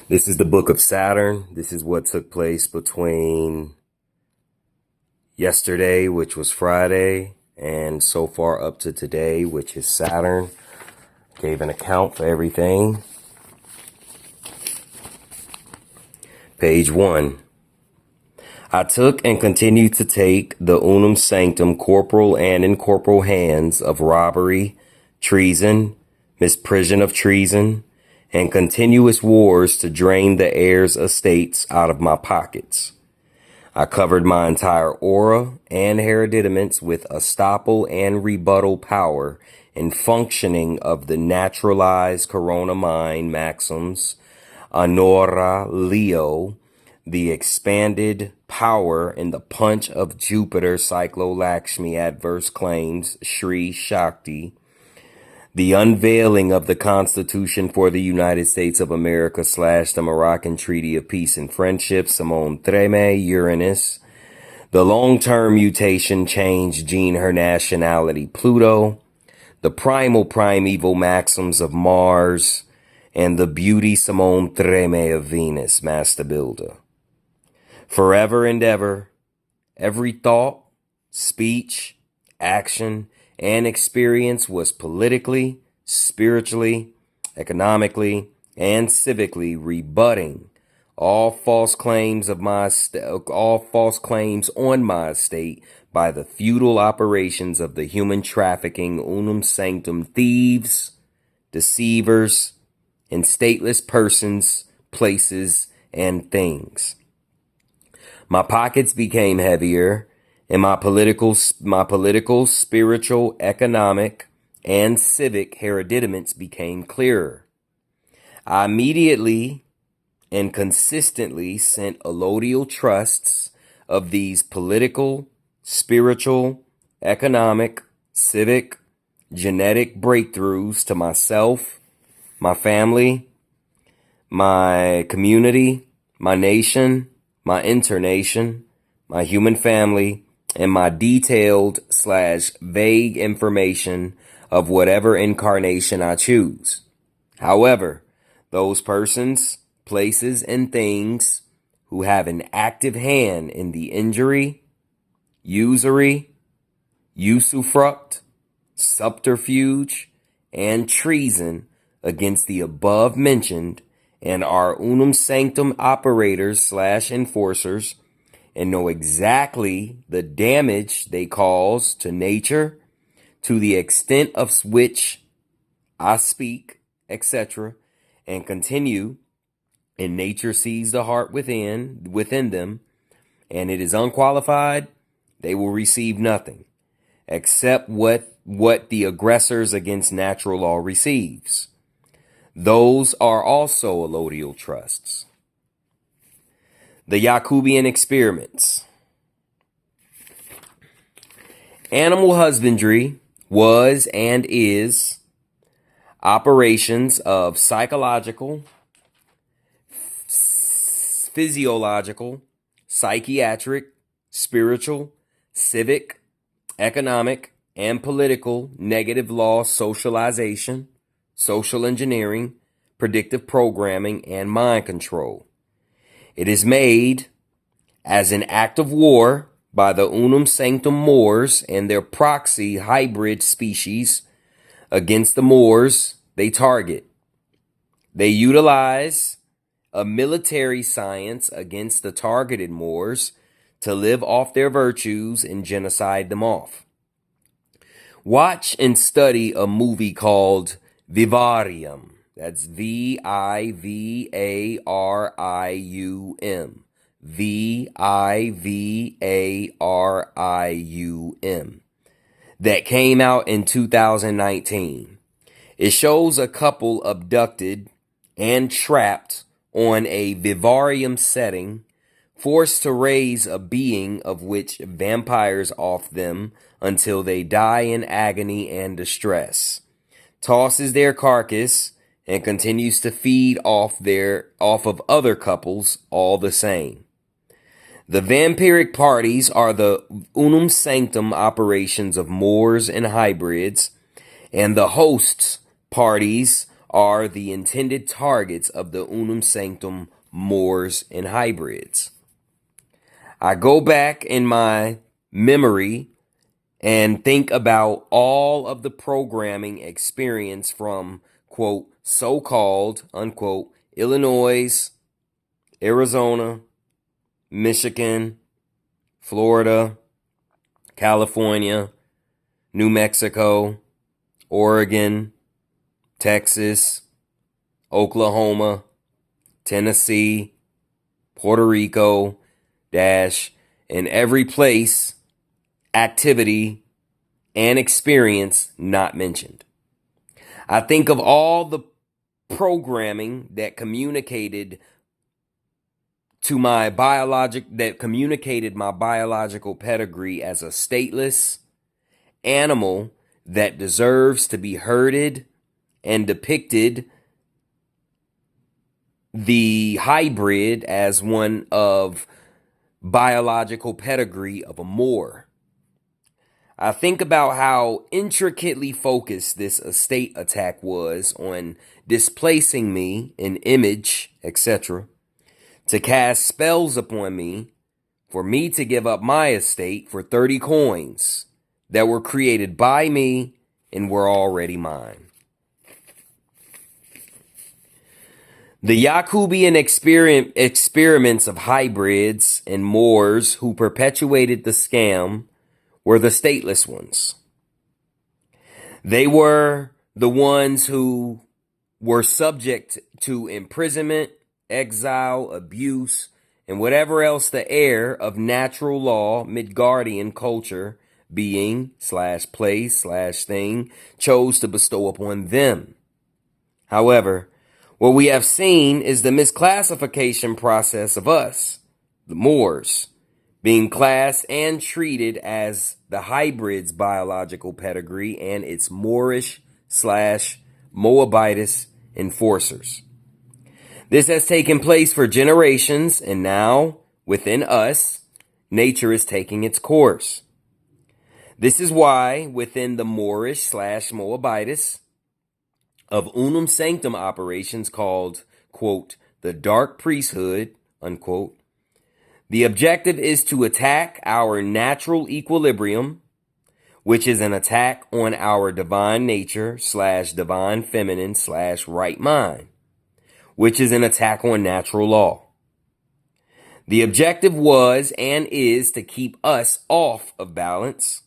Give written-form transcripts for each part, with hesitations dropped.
This is the book of Saturn. This is what took place between yesterday, which was Friday, and so far up to today, which is Saturn. Gave an account for everything. Page 1. I took and continue to take the unum sanctum corporal and incorporeal hands of robbery, treason, misprision of treason, and continuous wars to drain the heirs' estates out of my pockets. I covered my entire aura and hereditament with estoppel and rebuttal power in functioning of the naturalized corona mind maxims, Honora Leo, the expanded power in the punch of Jupiter Cyclo Lakshmi adverse claims, Shri Shakti, the unveiling of the Constitution for the United States of America / the Moroccan Treaty of Peace and Friendship, Simone Treme, Uranus, the long-term mutation change gene her nationality, Pluto, the primeval maxims of Mars, and the beauty Simone Treme of Venus, Master Builder. Forever and ever, every thought, speech, action, and experience was politically, spiritually, economically, and civically rebutting all false claims on my estate by the feudal operations of the human trafficking unum sanctum thieves, deceivers, and stateless persons, places, and things. My pockets became heavier, and my political, spiritual, economic, and civic hereditaments became clearer. I immediately and consistently sent allodial trusts of these political, spiritual, economic, civic, genetic breakthroughs to myself, my family, my community, my nation, my internation, my human family, and my detailed / vague information of whatever incarnation I choose. However, those persons, places, and things who have an active hand in the injury, usury, usufruct, subterfuge, and treason against the above mentioned and are unum sanctum operators / enforcers, and know exactly the damage they cause to nature, to the extent of which I speak, etc., and continue, and nature sees the heart within them, and it is unqualified, they will receive nothing, except what the aggressors against natural law receives. Those are also allodial trusts. The Jacobian experiments. Animal husbandry was and is operations of psychological, physiological, psychiatric, spiritual, civic, economic, and political negative law socialization, social engineering, predictive programming, and mind control. It is made as an act of war by the unum sanctum Moors and their proxy hybrid species against the Moors they target. They utilize a military science against the targeted Moors to live off their virtues and genocide them off. Watch and study a movie called Vivarium. That's Vivarium. Vivarium. That came out in 2019. It shows a couple abducted and trapped on a vivarium setting, forced to raise a being of which vampires off them until they die in agony and distress, tosses their carcass, and continues to feed off of other couples all the same. The vampiric parties are the unum sanctum operations of Moors and hybrids, and the hosts parties are the intended targets of the unum sanctum Moors and hybrids. I go back in my memory and think about all of the programming experience from, quote, so-called, unquote, Illinois, Arizona, Michigan, Florida, California, New Mexico, Oregon, Texas, Oklahoma, Tennessee, Puerto Rico, in every place, activity, and experience not mentioned. I think of all the programming that communicated my biological pedigree as a stateless animal that deserves to be herded, and depicted the hybrid as one of biological pedigree of a Moor. I think about how intricately focused this estate attack was on displacing me, an image, etc., to cast spells upon me, for me to give up my estate for 30 coins that were created by me and were already mine. The Jacobian experiments of hybrids and Moors who perpetuated the scam were the stateless ones. They were the ones who were subject to imprisonment, exile, abuse, and whatever else the heir of natural law, Midgardian culture, being / place / thing chose to bestow upon them. However, what we have seen is the misclassification process of us, the Moors, being classed and treated as the hybrid's biological pedigree and its Moorish / Moabitist enforcers. This has taken place for generations, and now, within us, nature is taking its course. This is why, within the Moorish / Moabitist of unum sanctum operations called, quote, the dark priesthood, unquote, the objective is to attack our natural equilibrium, which is an attack on our divine nature / divine feminine / right mind, which is an attack on natural law. The objective was and is to keep us off of balance,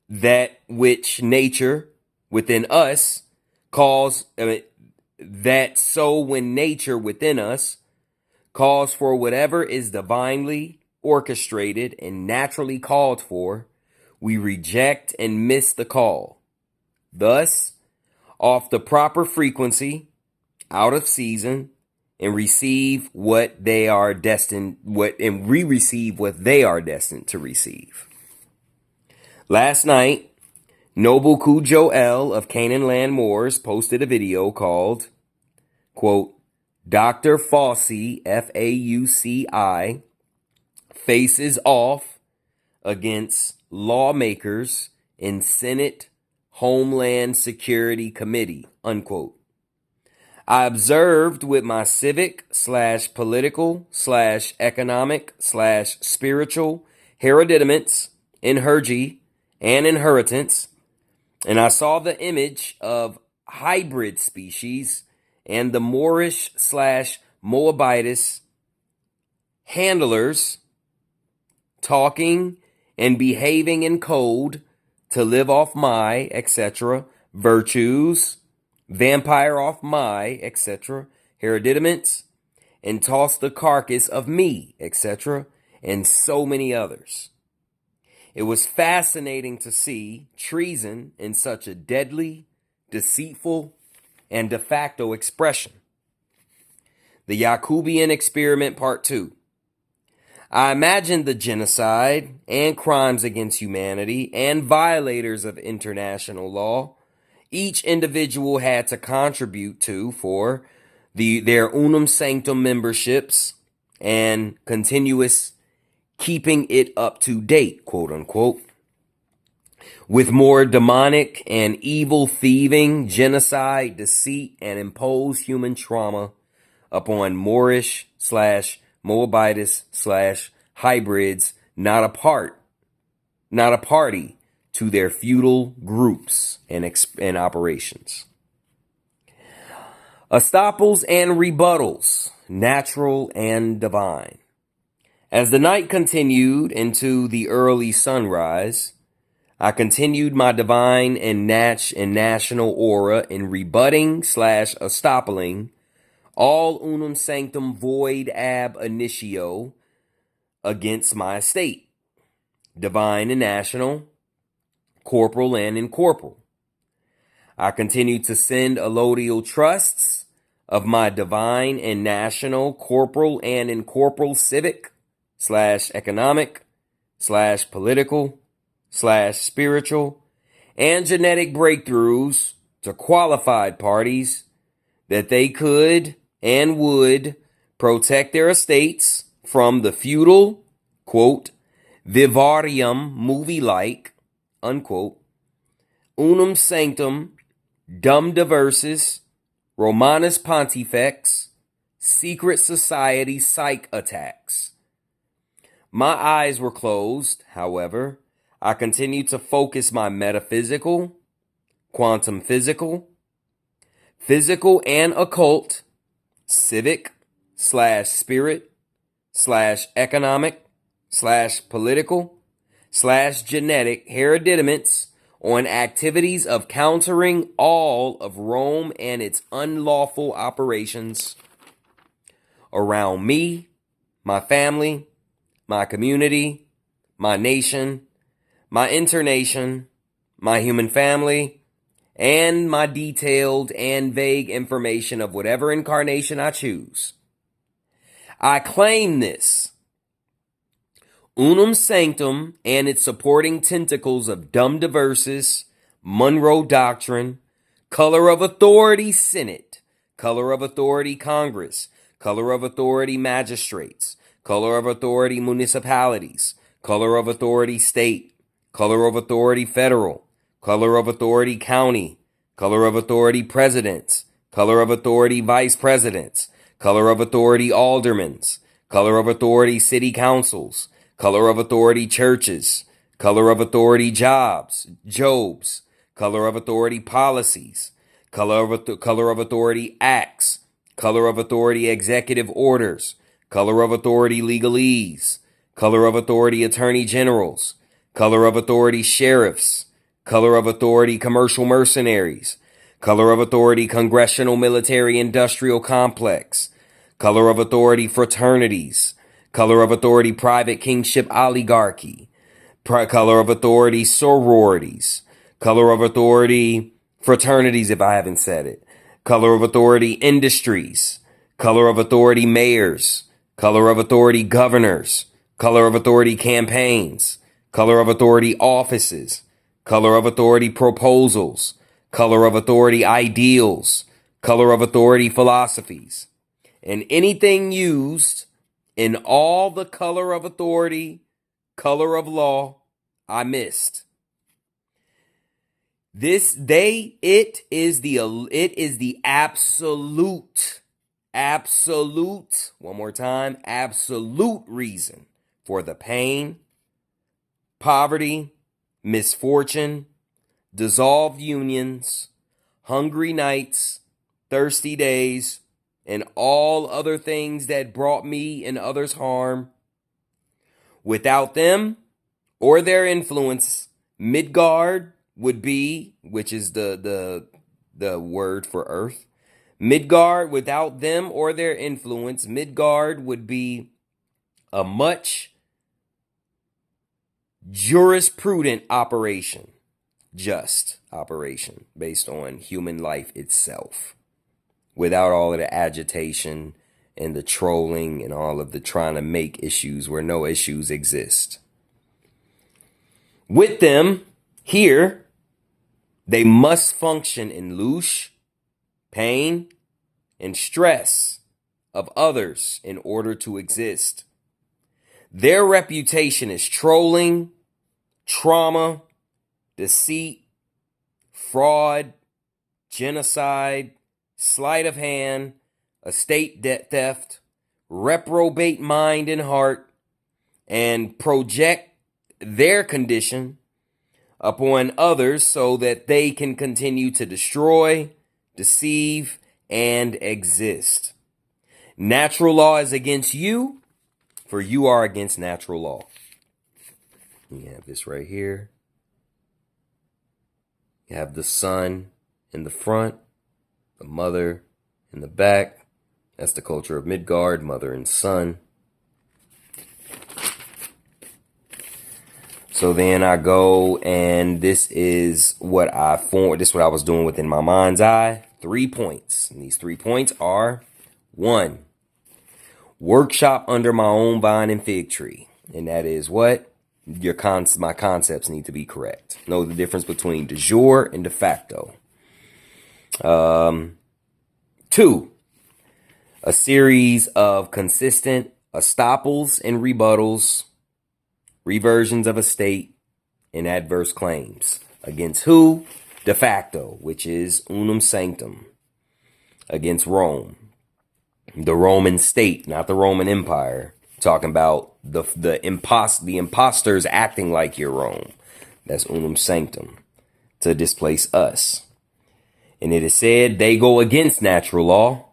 that which nature within us calls, that so when nature within us calls for whatever is divinely orchestrated and naturally called for, we reject and miss the call. Thus, off the proper frequency, out of season, and receive what they are destined, and we receive what they are destined to receive. Last night, Noble Cujo L of Canaan Land Moors posted a video called, quote, Dr. Fauci, Fauci, faces off against lawmakers in Senate Homeland Security Committee, unquote. I observed with my civic / political / economic / spiritual hereditaments, and inheritance, and I saw the image of hybrid species and the Moorish / Moabitist handlers talking and behaving in code to live off my, etc., virtues, vampire off my, etc., hereditaments, and toss the carcass of me, etc., and so many others. It was fascinating to see treason in such a deadly, deceitful, and de facto expression. The Jacobian Experiment Part 2. I imagine the genocide and crimes against humanity and violators of international law each individual had to contribute to for their unum sanctum memberships and continuous keeping it up to date, quote unquote. with more demonic and evil thieving, genocide, deceit, and imposed human trauma upon Moorish slash Moabitis slash hybrids, not a party to their feudal groups and operations. Estoppels and rebuttals, natural and divine. As the night continued into the early sunrise, I continued my divine and national aura in rebutting slash estoppeling all unum sanctum void ab initio against my estate, divine and national, corporal and incorporeal. I continued to send allodial trusts of my divine and national, corporal and incorporeal civic slash economic slash political slash spiritual and genetic breakthroughs to qualified parties that they could and would protect their estates from the feudal, quote, vivarium movie-like, unquote, unum sanctum, dum diversis, Romanus Pontifex, secret society psych attacks. My eyes were closed, however. I continued to focus my metaphysical, quantum physical, physical and occult, civic slash spirit slash economic slash political slash genetic hereditament on activities of countering all of Rome and its unlawful operations around me, my family, my community, my nation, my internation, my human family, and my detailed and vague information of whatever incarnation I choose. I claim this unum sanctum and its supporting tentacles of dum diversis, Monroe Doctrine, color of authority Senate, color of authority Congress, color of authority magistrates, color of authority municipalities, color of authority state, color of authority federal, color of authority county, color of authority presidents, color of authority vice presidents, color of authority aldermans, color of authority city councils, color of authority churches, color of authority jobs, color of authority policies, color of authority acts, color of authority executive orders, color of authority legalese, color of authority attorney generals, color of authority sheriffs, color of authority commercial mercenaries, color of authority congressional military industrial complex, color of authority fraternities, color of authority private kingship oligarchy, color of authority sororities, color of authority fraternities if I haven't said it, color of authority industries, color of authority mayors, color of authority governors, color of authority campaigns, color of authority offices, color of authority proposals, color of authority ideals, color of authority philosophies, and anything used in all the color of authority, color of law, I missed. It is the absolute, one more time, absolute reason for the pain, poverty, misfortune, dissolved unions, hungry nights, thirsty days, and all other things that brought me and others harm. Without them or their influence, Midgard would be, which is the word for earth. Midgard, without them or their influence, Midgard would be a much jurisprudent operation, just operation based on human life itself, without all of the agitation and the trolling and all of the trying to make issues where no issues exist. With them here, they must function in louche, pain, and stress of others in order to exist. Their reputation is trolling, trauma, deceit, fraud, genocide, sleight of hand, estate debt theft, reprobate mind and heart, and project their condition upon others so that they can continue to destroy, deceive, and exist. Natural law is against you, for you are against natural law. You have this right here. You have the son in the front, the mother in the back. That's the culture of Midgard, mother and son. So then I go, and this is what I formed. This is what I was doing within my mind's eye. 3 points. And these 3 points are: 1, workshop under my own vine and fig tree. And that is what? My concepts need to be correct. Know the difference between de jure and de facto. 2, a series of consistent estoppels and rebuttals, reversions of estate, and adverse claims. Against who? De facto, which is unum sanctum. Against Rome. The Roman state, not the Roman Empire. Talking about the imposters acting like you're Rome. That's unum sanctum. To displace us. And it is said they go against natural law,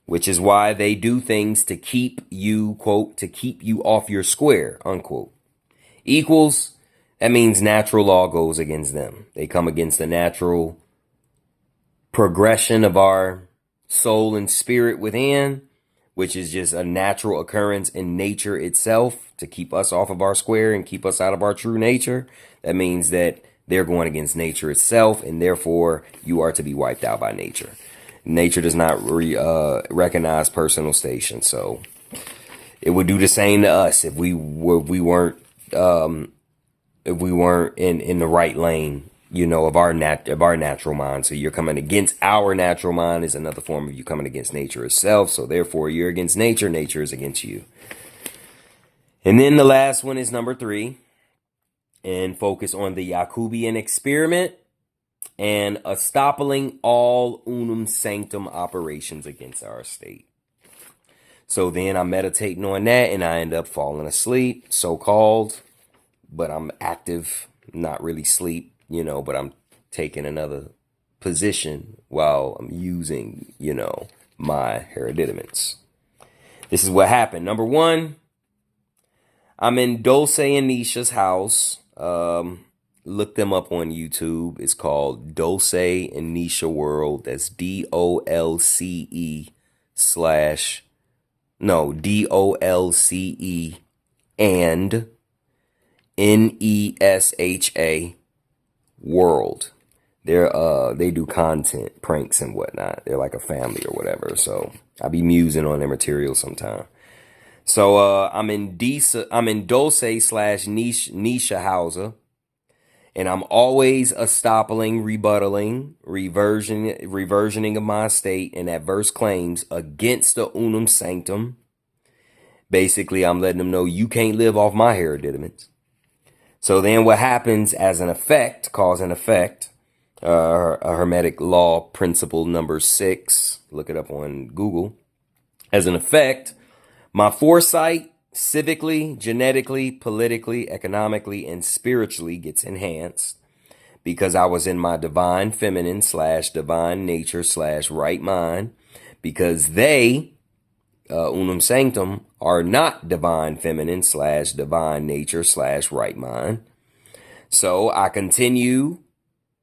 which is why they do things to keep you, quote, to keep you off your square, unquote. Equals, that means natural law goes against them. They come against the natural progression of our soul and spirit within, which is just a natural occurrence in nature itself to keep us off of our square and keep us out of our true nature. That means that they're going against nature itself, and therefore you are to be wiped out by nature. Nature does not recognize personal station, so it would do the same to us if we weren't in the right lane, you know, of our natural mind. So you're coming against our natural mind is another form of you coming against nature itself. So therefore you're against nature. Nature is against you. And then the last one is number 3, and focus on the Jacobian experiment and estoppling all unum sanctum operations against our state. So then I'm meditating on that, and I end up falling asleep, so-called, but I'm active, not really sleep, you know, but I'm taking another position while I'm using, you know, my hereditament. This is what happened. Number 1, I'm in Dulce and Nisha's house. Look them up on YouTube. It's called Dulce and Nisha World. That's DOLCE and NESHA World. They do content, pranks and whatnot. They're like a family or whatever. So I be musing on their material sometime. So I'm in Dulce/Nisha Hauser, and I'm always estoppling, rebuttaling, reversioning of my estate and adverse claims against the unum sanctum. Basically, I'm letting them know you can't live off my hereditament. So then what happens as an effect, cause and effect, a Hermetic law principle number 6, look it up on Google. As an effect, my foresight, civically, genetically, politically, economically, and spiritually gets enhanced because I was in my divine feminine / divine nature / right mind, because they, unum sanctum, are not divine feminine / divine nature / right mind. So I continue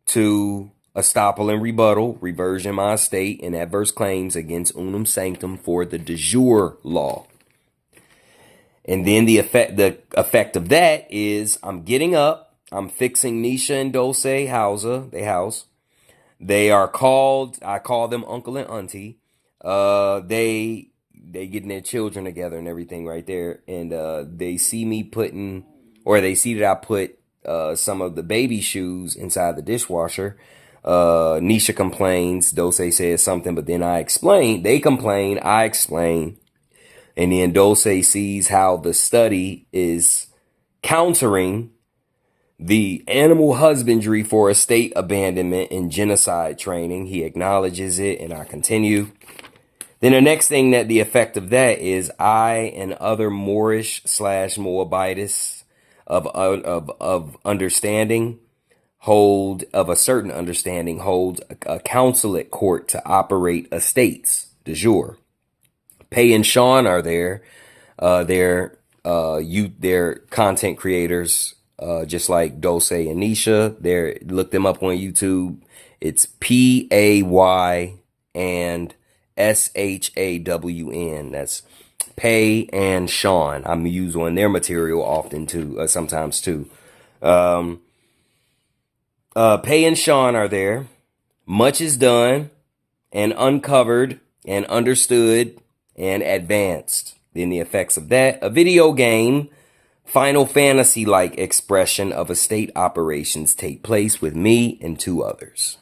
to estoppel and rebuttal, reversion my estate, and adverse claims against unum sanctum for the de jure law. And then the effect of that is I'm getting up, I'm fixing Nisha and Dulce house. They are called, I call them uncle and auntie. They getting their children together and everything right there. And they see me they see that I put some of the baby shoes inside the dishwasher. Nisha complains, Dulce says something, but then I explain. They complain, I explain. And then Dulce sees how the study is countering the animal husbandry for estate abandonment and genocide training. He acknowledges it, and I continue. Then the next thing that the effect of that is I and other Moorish / Moabites of understanding hold of a certain understanding hold a consulate court to operate estates de jure. Pay and Sean are there. They're content creators, just like Dulce and Nisha. Look them up on YouTube. It's PAY and SHAWN. That's Pay and Sean. I'm using their material often too, sometimes too. Pay and Sean are there. Much is done and uncovered and understood and advanced. Then the effects of that, a video game, Final Fantasy-like expression of estate operations take place with me and 2 others.